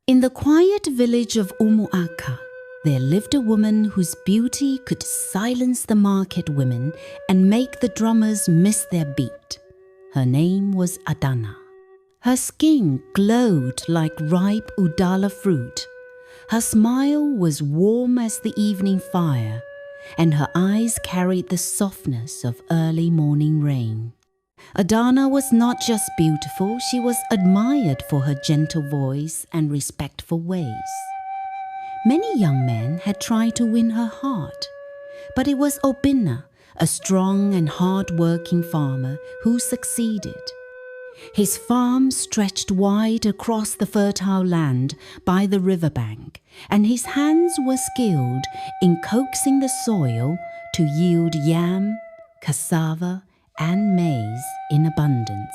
In the quiet village of Umuaka, there lived a woman whose beauty could silence the market women and make the drummers miss their beat. Her name was Adana. Her skin glowed like ripe udala fruit. Her smile was warm as the evening fire, and her eyes carried the softness of early morning rain. Adana was not just beautiful, she was admired for her gentle voice and respectful ways. Many young men had tried to win her heart, but it was Obinna, a strong and hard-working farmer, who succeeded. His farm stretched wide across the fertile land by the riverbank, and his hands were skilled in coaxing the soil to yield yam, cassava, and maize in abundance.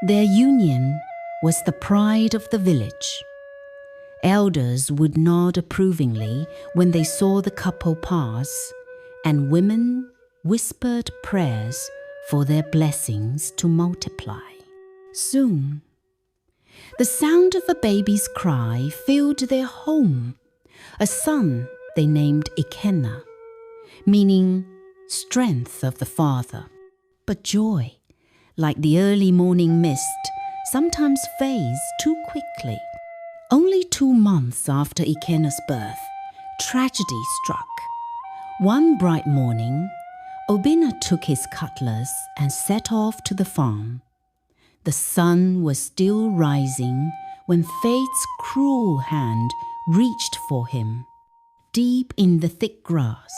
Their union was the pride of the village. Elders would nod approvingly when they saw the couple pass, and women whispered prayers for their blessings to multiply. Soon, the sound of a baby's cry filled their home. A son they named Ikenna, meaning strength of the father. But joy, like the early morning mist, sometimes fades too quickly. Only 2 months after Ikenna's birth, tragedy struck. One bright morning, Obinna took his cutlass and set off to the farm. The sun was still rising when fate's cruel hand reached for him. Deep in the thick grass,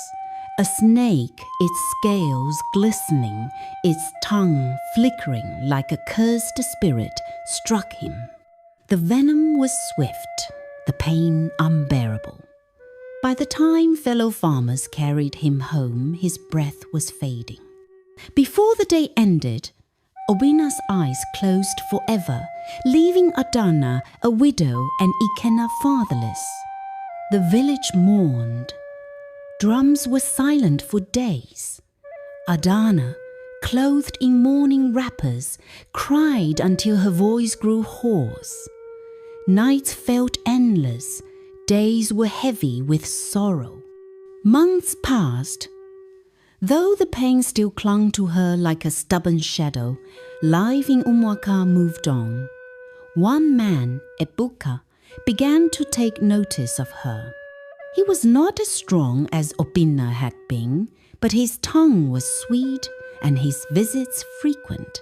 a snake, its scales glistening, its tongue flickering like a cursed spirit, struck him. The venom was swift, the pain unbearable. By the time fellow farmers carried him home, his breath was fading. Before the day ended, Obinna's eyes closed forever, leaving Adana a widow and Ikenna fatherless. The village mourned. Drums were silent for days. Adana, clothed in mourning wrappers, cried until her voice grew hoarse. Nights felt endless, days were heavy with sorrow. Months passed. Though the pain still clung to her like a stubborn shadow, life in Umuaka moved on. One man, Ebuka, began to take notice of her. He was not as strong as Obinna had been, but his tongue was sweet and his visits frequent.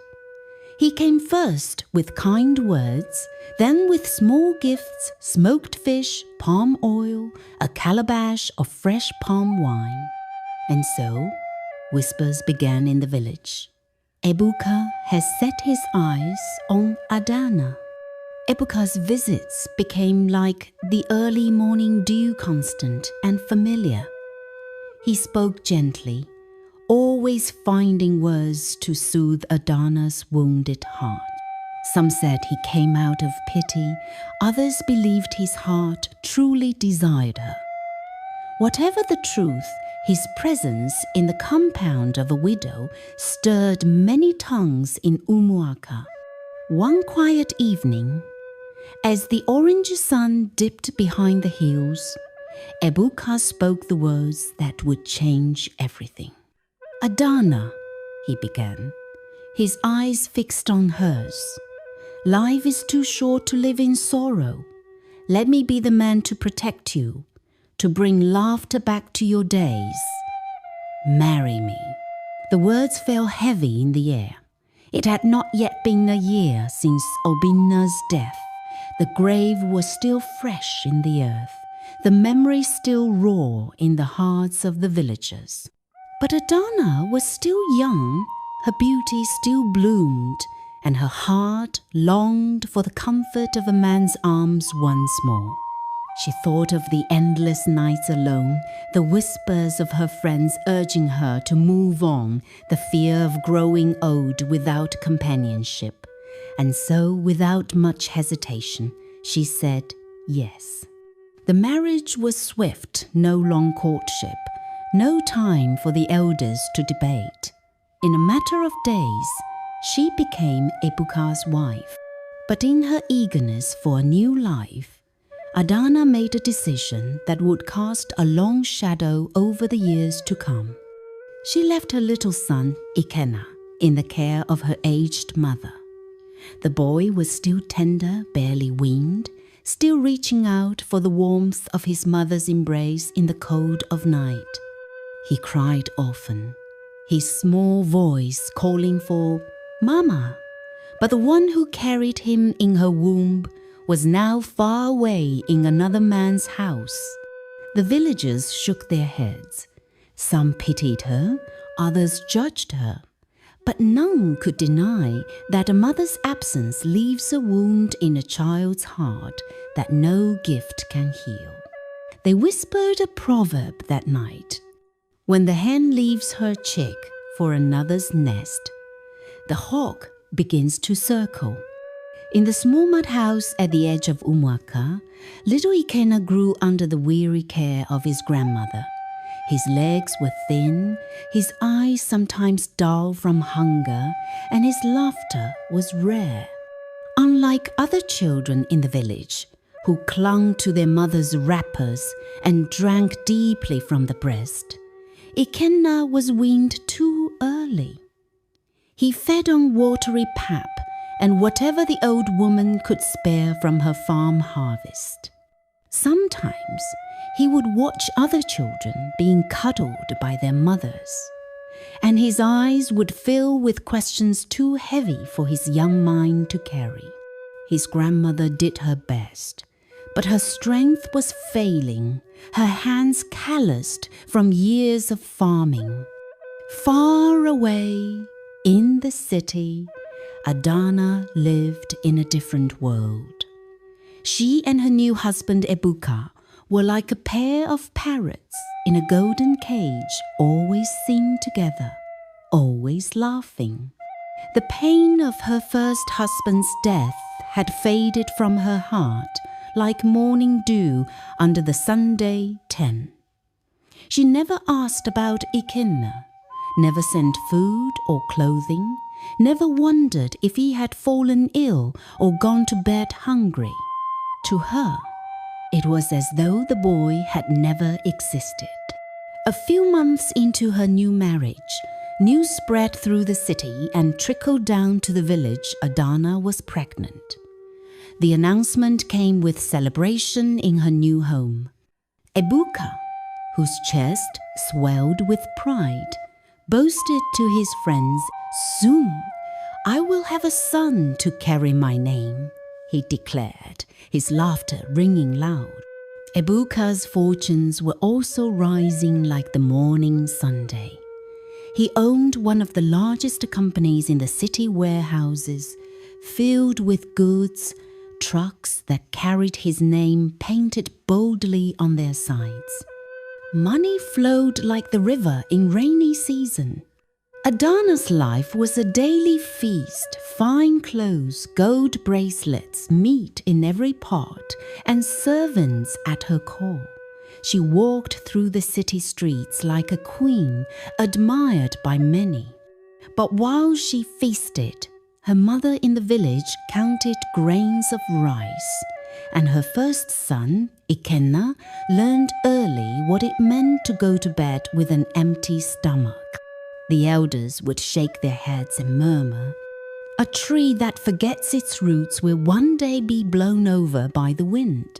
He came first with kind words, then with small gifts, smoked fish, palm oil, a calabash of fresh palm wine. And so, whispers began in the village. Ebuka has set his eyes on Adana. Ebuka's visits became like the early morning dew, constant and familiar. He spoke gently, always finding words to soothe Adana's wounded heart. Some said he came out of pity, others believed his heart truly desired her. Whatever the truth, his presence in the compound of a widow stirred many tongues in Umuaka. One quiet evening, as the orange sun dipped behind the hills, Ebuka spoke the words that would change everything. "Adana," he began, his eyes fixed on hers. "Life is too short to live in sorrow. Let me be the man to protect you, to bring laughter back to your days. Marry me." The words fell heavy in the air. It had not yet been a year since Obinna's death. The grave was still fresh in the earth, the memories still raw in the hearts of the villagers. But Adana was still young, her beauty still bloomed, and her heart longed for the comfort of a man's arms once more. She thought of the endless nights alone, the whispers of her friends urging her to move on, the fear of growing old without companionship. And so, without much hesitation, she said yes. The marriage was swift, no long courtship, no time for the elders to debate. In a matter of days, she became Ebuka's wife. But in her eagerness for a new life, Adana made a decision that would cast a long shadow over the years to come. She left her little son, Ikenna, in the care of her aged mother. The boy was still tender, barely weaned, still reaching out for the warmth of his mother's embrace in the cold of night. He cried often, his small voice calling for Mama. But the one who carried him in her womb was now far away in another man's house. The villagers shook their heads. Some pitied her, others judged her. But none could deny that a mother's absence leaves a wound in a child's heart that no gift can heal. They whispered a proverb that night. When the hen leaves her chick for another's nest, the hawk begins to circle. In the small mud house at the edge of Umuaka, little Ikenna grew under the weary care of his grandmother. His legs were thin, his eyes sometimes dull from hunger, and his laughter was rare. Unlike other children in the village, who clung to their mother's wrappers and drank deeply from the breast, Ikenna was weaned too early. He fed on watery pap and whatever the old woman could spare from her farm harvest. Sometimes he would watch other children being cuddled by their mothers, and his eyes would fill with questions too heavy for his young mind to carry. His grandmother did her best, but her strength was failing, her hands calloused from years of farming. Far away, in the city, Adana lived in a different world. She and her new husband Ebuka were like a pair of parrots in a golden cage, always seen together, always laughing. The pain of her first husband's death had faded from her heart like morning dew under the Sunday 10. She never asked about Ikenna, never sent food or clothing, never wondered if he had fallen ill or gone to bed hungry. To her, it was as though the boy had never existed. A few months into her new marriage, news spread through the city and trickled down to the village Adana was pregnant. The announcement came with celebration in her new home. Ebuka, whose chest swelled with pride, boasted to his friends, "Soon I will have a son to carry my name," he declared, his laughter ringing loud. Ebuka's fortunes were also rising like the morning Sunday. He owned one of the largest companies in the city warehouses, filled with goods, trucks that carried his name painted boldly on their sides. Money flowed like the river in rainy season. Adana's life was a daily feast, fine clothes, gold bracelets, meat in every pot, and servants at her call. She walked through the city streets like a queen, admired by many. But while she feasted, her mother in the village counted grains of rice, and her first son, Ikenna, learned early what it meant to go to bed with an empty stomach. The elders would shake their heads and murmur, "A tree that forgets its roots will one day be blown over by the wind."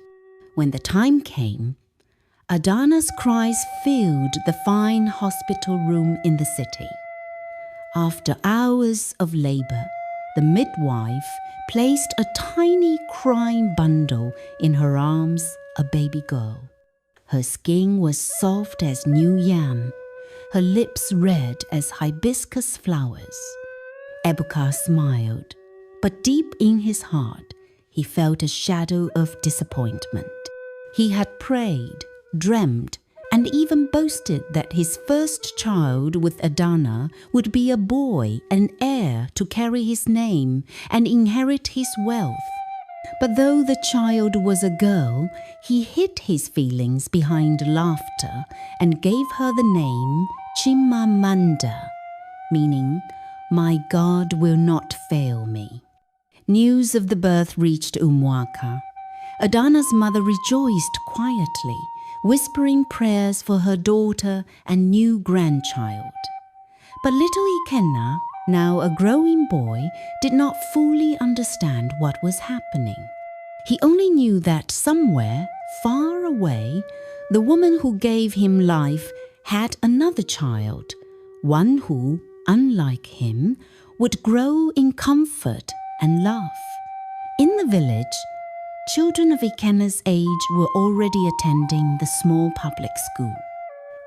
When the time came, Adana's cries filled the fine hospital room in the city. After hours of labor, the midwife placed a tiny crying bundle in her arms, a baby girl. Her skin was soft as new yam, her lips red as hibiscus flowers. Ebuka smiled, but deep in his heart, he felt a shadow of disappointment. He had prayed, dreamed, and even boasted that his first child with Adana would be a boy, an heir to carry his name and inherit his wealth. But though the child was a girl, he hid his feelings behind laughter and gave her the name Chimamanda, meaning, "My God will not fail me." News of the birth reached Umuaka. Adana's mother rejoiced quietly, whispering prayers for her daughter and new grandchild. But little Ikenna, now a growing boy, did not fully understand what was happening. He only knew that somewhere, far away, the woman who gave him life had another child, one who, unlike him, would grow in comfort and love. In the village, children of Ikenna's age were already attending the small public school.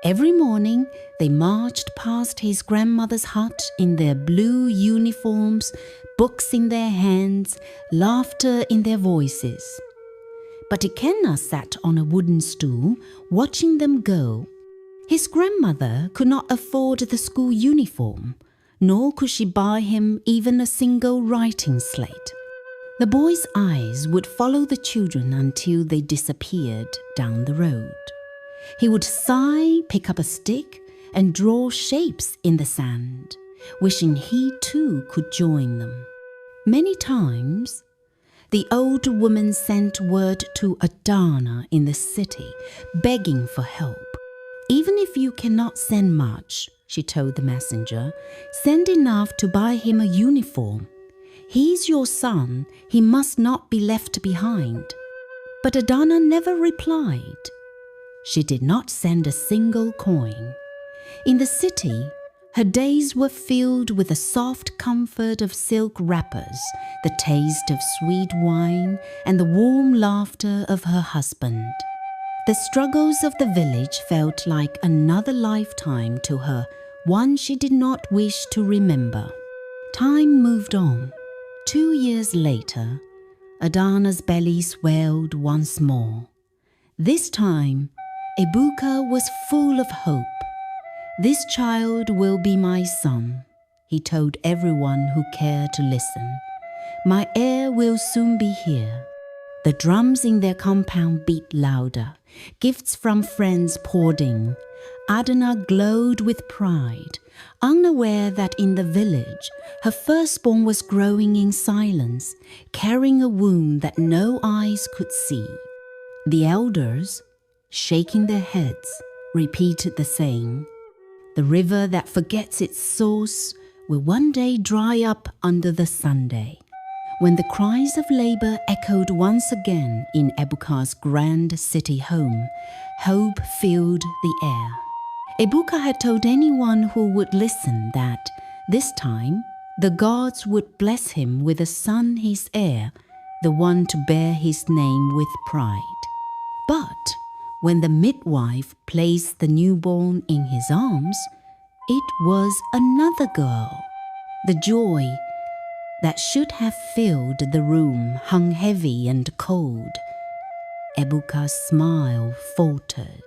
Every morning, they marched past his grandmother's hut in their blue uniforms, books in their hands, laughter in their voices. But Ikenna sat on a wooden stool, watching them go. His grandmother could not afford the school uniform, nor could she buy him even a single writing slate. The boy's eyes would follow the children until they disappeared down the road. He would sigh, pick up a stick, and draw shapes in the sand, wishing he too could join them. Many times, the old woman sent word to Adana in the city, begging for help. Even if you cannot send much, she told the messenger, send enough to buy him a uniform. He's your son, he must not be left behind. But Adana never replied. She did not send a single coin. In the city, her days were filled with the soft comfort of silk wrappers, the taste of sweet wine, and the warm laughter of her husband. The struggles of the village felt like another lifetime to her, one she did not wish to remember. Time moved on. 2 years later, Adana's belly swelled once more. This time, Ebuka was full of hope. This child will be my son, he told everyone who cared to listen. My heir will soon be here. The drums in their compound beat louder. Gifts from friends poured in. Adana glowed with pride, unaware that in the village, her firstborn was growing in silence, carrying a womb that no eyes could see. The elders, shaking their heads, repeated the saying, "The river that forgets its source will one day dry up under the Sunday." When the cries of labor echoed once again in Ebuka's grand city home, hope filled the air. Ebuka had told anyone who would listen that, this time, the gods would bless him with a son his heir, the one to bear his name with pride. But when the midwife placed the newborn in his arms, it was another girl. The joy that should have filled the room hung heavy and cold. Ebuka's smile faltered.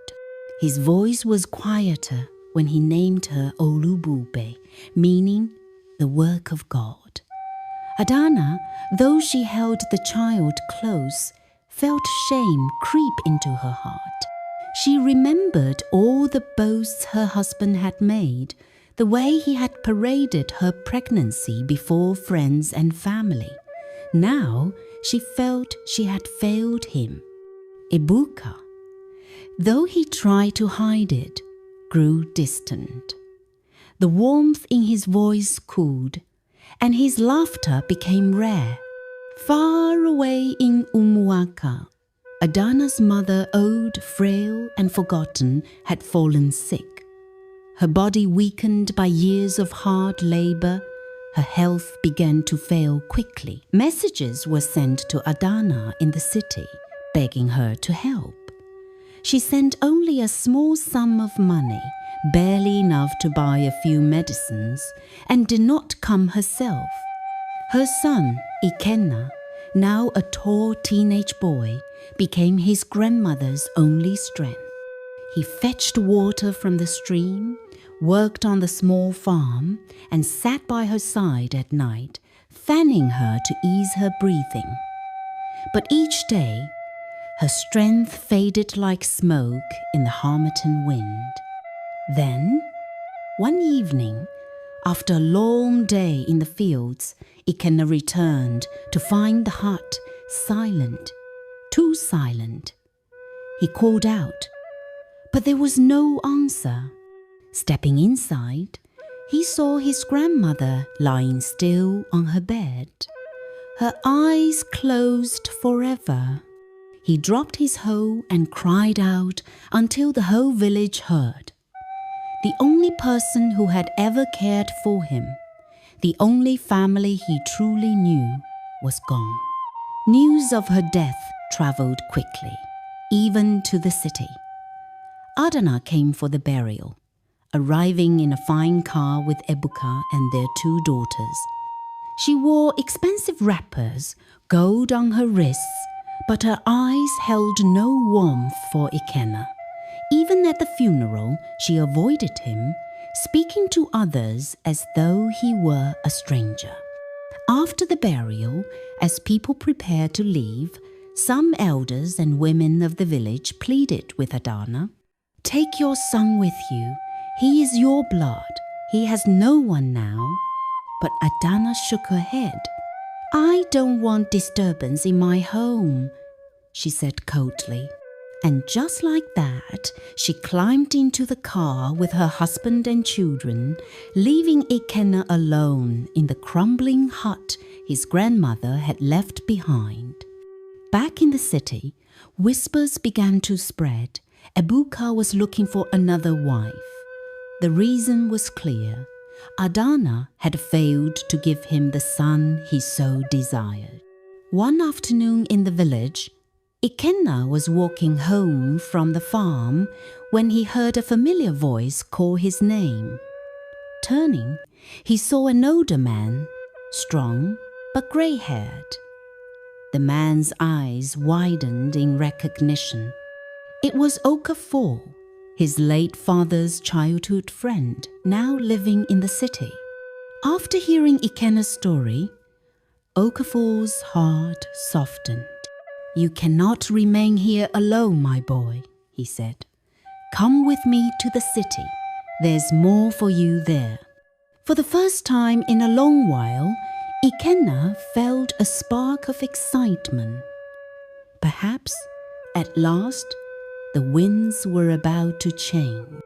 His voice was quieter when he named her Olubube, meaning the work of God. Adana, though she held the child close, felt shame creep into her heart. She remembered all the boasts her husband had made, the way he had paraded her pregnancy before friends and family. Now she felt she had failed him. Ebuka, though he tried to hide it, grew distant. The warmth in his voice cooled, and his laughter became rare. Far away in Umuaka, Adana's mother, old, frail, and forgotten, had fallen sick. Her body weakened by years of hard labor, her health began to fail quickly. Messages were sent to Adana in the city, begging her to help. She sent only a small sum of money, barely enough to buy a few medicines, and did not come herself. Her son, Ikenna, now a tall teenage boy, became his grandmother's only strength. He fetched water from the stream, worked on the small farm, and sat by her side at night, fanning her to ease her breathing. But each day, her strength faded like smoke in the Harmattan wind. Then, one evening, after a long day in the fields, Ikenna returned to find the hut silent. too silent. He called out, but there was no answer. Stepping inside, he saw his grandmother lying still on her bed, her eyes closed forever. He dropped his hoe and cried out until the whole village heard. The only person who had ever cared for him, the only family he truly knew, was gone. News of her death traveled quickly, even to the city. Adana came for the burial, arriving in a fine car with Ebuka and their 2 daughters. She wore expensive wrappers, gold on her wrists, but her eyes held no warmth for Ikenna. Even at the funeral, she avoided him, speaking to others as though he were a stranger. After the burial, as people prepared to leave, some elders and women of the village pleaded with Adana, "Take your son with you. He is your blood. He has no one now." But Adana shook her head. "I don't want disturbance in my home," she said coldly. And just like that, she climbed into the car with her husband and children, leaving Ikenna alone in the crumbling hut his grandmother had left behind. Back in the city, whispers began to spread. Ebuka was looking for another wife. The reason was clear. Adana had failed to give him the son he so desired. One afternoon in the village, Ikenna was walking home from the farm when he heard a familiar voice call his name. Turning, he saw an older man, strong but grey-haired. The man's eyes widened in recognition. It was Okafor, his late father's childhood friend, now living in the city. After hearing Ikenna's story, Okafor's heart softened. "You cannot remain here alone, my boy," he said. "Come with me to the city. There's more for you there." For the first time in a long while, Ikenna felt a spark of excitement. Perhaps, at last, the winds were about to change.